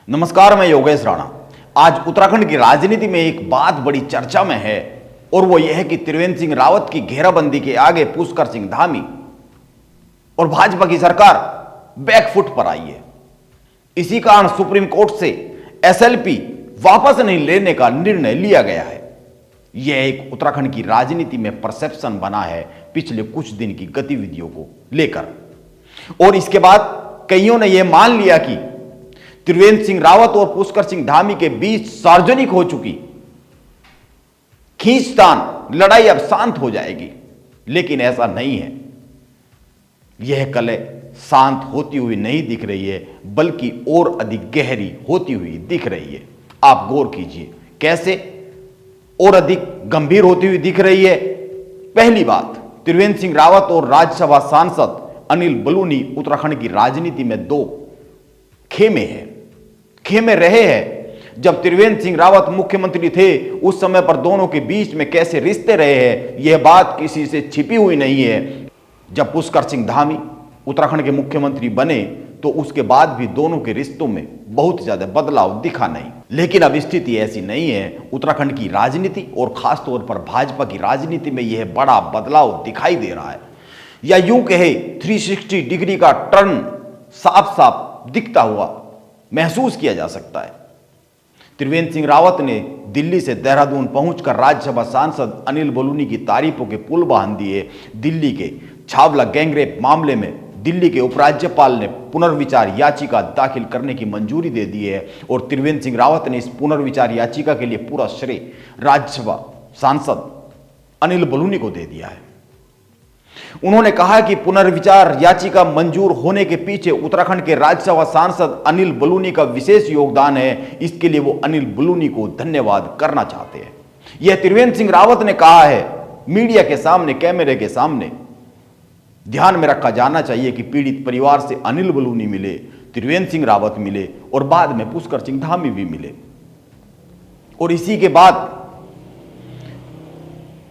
नमस्कार, मैं योगेश राणा। आज उत्तराखंड की राजनीति में एक बात बड़ी चर्चा में है और वो यह है कि त्रिवेंद्र सिंह रावत की घेराबंदी के आगे पुष्कर सिंह धामी और भाजपा की सरकार बैकफुट पर आई है। इसी कारण सुप्रीम कोर्ट से एसएलपी वापस नहीं लेने का निर्णय लिया गया है। यह एक उत्तराखंड की राजनीति में परसेप्शन बना है पिछले कुछ दिन की गतिविधियों को लेकर, और इसके बाद कईयों ने यह मान लिया कि त्रिवेंद्र सिंह रावत और पुष्कर सिंह धामी के बीच सार्वजनिक हो चुकी खींचतान लड़ाई अब शांत हो जाएगी, लेकिन ऐसा नहीं है। यह कलह शांत होती हुई नहीं दिख रही है, बल्कि और अधिक गहरी होती हुई दिख रही है। आप गौर कीजिए कैसे और अधिक गंभीर होती हुई दिख रही है। पहली बात, त्रिवेंद्र सिंह रावत और राज्यसभा सांसद अनिल बलूनी उत्तराखंड की राजनीति में दो खेमे रहे हैं। जब त्रिवेंद्र सिंह रावत मुख्यमंत्री थे उस समय पर दोनों के बीच में कैसे रिश्ते रहे हैं, यह बात किसी से छिपी हुई नहीं है। जब पुष्कर सिंह धामी उत्तराखंड के मुख्यमंत्री बने तो उसके बाद भी दोनों के रिश्तों में बहुत ज्यादा बदलाव दिखा नहीं। लेकिन अब स्थिति ऐसी नहीं है। उत्तराखंड की राजनीति और खासतौर पर भाजपा की राजनीति में यह बड़ा बदलाव दिखाई दे रहा है, या यूं कहे 360 डिग्री का टर्न साफ साफ दिखता हुआ महसूस किया जा सकता है। त्रिवेंद्र सिंह रावत ने दिल्ली से देहरादून पहुंचकर राज्यसभा सांसद अनिल बलूनी की तारीफों के पुल बांध दिए। दिल्ली के छावला गैंगरेप मामले में दिल्ली के उपराज्यपाल ने पुनर्विचार याचिका दाखिल करने की मंजूरी दे दी है, और त्रिवेंद्र सिंह रावत ने इस पुनर्विचार याचिका के लिए पूरा श्रेय राज्यसभा सांसद अनिल बलूनी को दे दिया है। उन्होंने कहा कि पुनर्विचार याचिका मंजूर होने के पीछे उत्तराखंड के राज्यसभा सांसद अनिल बलूनी का विशेष योगदान है। इसके लिए वो अनिल बलूनी को धन्यवाद करना चाहते हैं। यह त्रिवेंद्र सिंह रावत ने कहा है मीडिया के सामने, कैमरे के सामने। ध्यान में रखा जाना चाहिए कि पीड़ित परिवार से अनिल बलूनी मिले, त्रिवेंद्र सिंह रावत मिले और बाद में पुष्कर सिंह धामी भी मिले, और इसी के बाद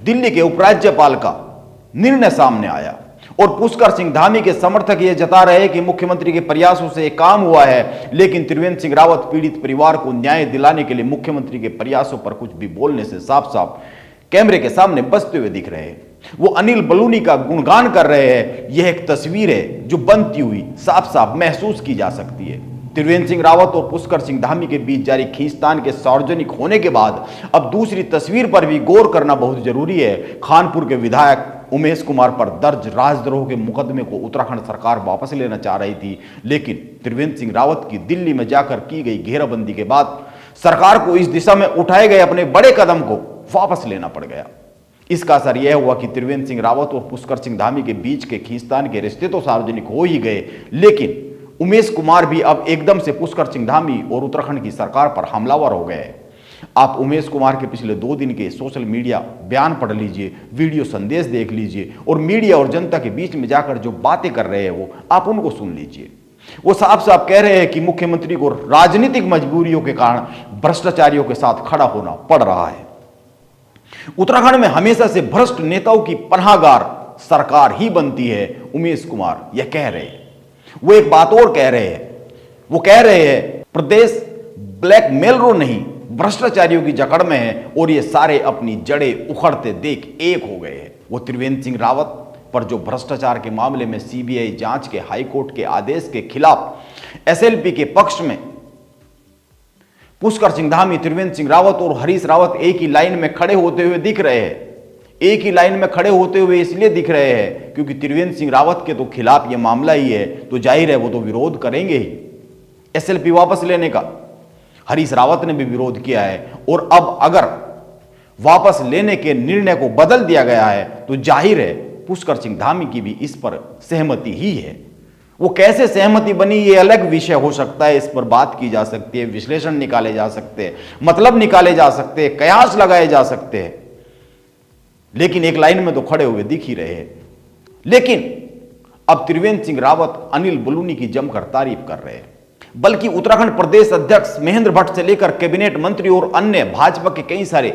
दिल्ली के उपराज्यपाल का निर्णय सामने आया। और पुष्कर सिंह धामी के समर्थक यह जता रहे कि मुख्यमंत्री के प्रयासों से एक काम हुआ है, लेकिन त्रिवेंद्र सिंह रावत पीड़ित परिवार को न्याय दिलाने के लिए मुख्यमंत्री के प्रयासों पर कुछ भी बोलने से साफ साफ कैमरे के सामने बसते हुए दिख रहे हैं। वो अनिल बलूनी का गुणगान कर रहे हैं। यह एक तस्वीर है जो बनती हुई साफ साफ महसूस की जा सकती है। त्रिवेंद्र सिंह रावत और पुष्कर सिंह धामी के बीच जारी खींचतान के सार्वजनिक होने के बाद अब दूसरी तस्वीर पर भी गौर करना बहुत जरूरी है। खानपुर के विधायक उमेश कुमार पर दर्ज राजद्रोह के मुकदमे को उत्तराखंड सरकार वापस लेना चाह रही थी, लेकिन त्रिवेंद्र सिंह रावत की दिल्ली में जाकर की गई घेराबंदी के बाद सरकार को इस दिशा में उठाए गए अपने बड़े कदम को वापस लेना पड़ गया। इसका असर यह हुआ कि त्रिवेंद्र सिंह रावत और पुष्कर सिंह धामी के बीच के खींचतान के रिश्ते तो सार्वजनिक हो ही गए, लेकिन उमेश कुमार भी अब एकदम से पुष्कर सिंह धामी और उत्तराखंड की सरकार पर हमलावर हो गए। आप उमेश कुमार के पिछले 2 दिन के सोशल मीडिया बयान पढ़ लीजिए, वीडियो संदेश देख लीजिए, और मीडिया और जनता के बीच में जाकर जो बातें कर रहे हैं वो आप उनको सुन लीजिए। वो साफ साफ कह रहे हैं कि मुख्यमंत्री को राजनीतिक मजबूरियों के कारण भ्रष्टाचारियों के साथ खड़ा होना पड़ रहा है। उत्तराखंड में हमेशा से भ्रष्ट नेताओं की पनाहगार सरकार ही बनती है, उमेश कुमार यह कह रहे हैं। वो एक बात और कह रहे हैं, वो कह रहे हैं प्रदेश ब्लैकमेलरों नहीं भ्रष्टाचारियों की जकड़ में है, और ये सारे अपनी जड़ें उखड़ते देख एक हो गए हैं। वो त्रिवेंद्र सिंह रावत पर जो भ्रष्टाचार के मामले में सीबीआई जांच के हाईकोर्ट के आदेश के खिलाफ एसएलपी के पक्ष में पुष्कर सिंह धामी, त्रिवेंद्र सिंह रावत और हरीश रावत एक ही लाइन में खड़े होते हुए दिख रहे हैं। एक ही लाइन में खड़े होते हुए इसलिए दिख रहे हैं क्योंकि त्रिवेंद्र सिंह रावत के तो खिलाफ यह मामला ही है, तो जाहिर है वो तो विरोध करेंगे ही एसएलपी वापस लेने का। हरीश रावत ने भी विरोध किया है, और अब अगर वापस लेने के निर्णय को बदल दिया गया है तो जाहिर है पुष्कर सिंह धामी की भी इस पर सहमति ही है। वो कैसे सहमति बनी ये अलग विषय हो सकता है, इस पर बात की जा सकती है, विश्लेषण निकाले जा सकते हैं, मतलब निकाले जा सकते हैं, कयास लगाए जा सकते हैं, लेकिन एक लाइन में तो खड़े हुए दिख ही रहे हैं। लेकिन अब त्रिवेंद्र सिंह रावत अनिल बलूनी की जमकर तारीफ कर रहे हैं, बल्कि उत्तराखंड प्रदेश अध्यक्ष महेंद्र भट्ट से लेकर कैबिनेट मंत्री और अन्य भाजपा के कई सारे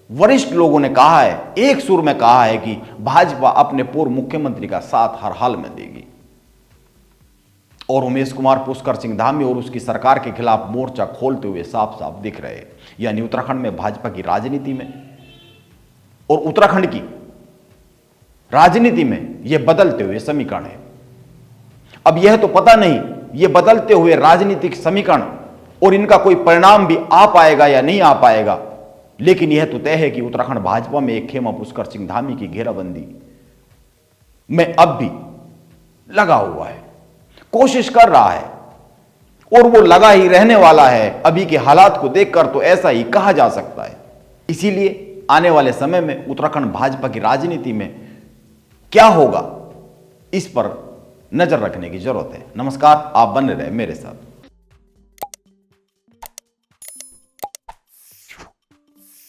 वरिष्ठ लोगों ने कहा है, एक सुर में कहा है कि भाजपा अपने पूर्व मुख्यमंत्री का साथ हर हाल में देगी। और उमेश कुमार पुष्कर सिंह धामी और उसकी सरकार के खिलाफ मोर्चा खोलते हुए साफ साफ दिख रहे हैं। यानी उत्तराखंड में भाजपा की राजनीति में और उत्तराखंड की राजनीति में यह बदलते हुए समीकरण है। अब यह तो पता नहीं यह बदलते हुए राजनीतिक समीकरण और इनका कोई परिणाम भी आ पाएगा या नहीं आ पाएगा, लेकिन यह तो तय है कि उत्तराखंड भाजपा में एक खेमा पुष्कर सिंह धामी की घेराबंदी में अब भी लगा हुआ है, कोशिश कर रहा है और वो लगा ही रहने वाला है। अभी के हालात को देखकर तो ऐसा ही कहा जा सकता है। इसीलिए आने वाले समय में उत्तराखंड भाजपा की राजनीति में क्या होगा, इस पर नजर रखने की जरूरत है। नमस्कार, आप बने रहे मेरे साथ।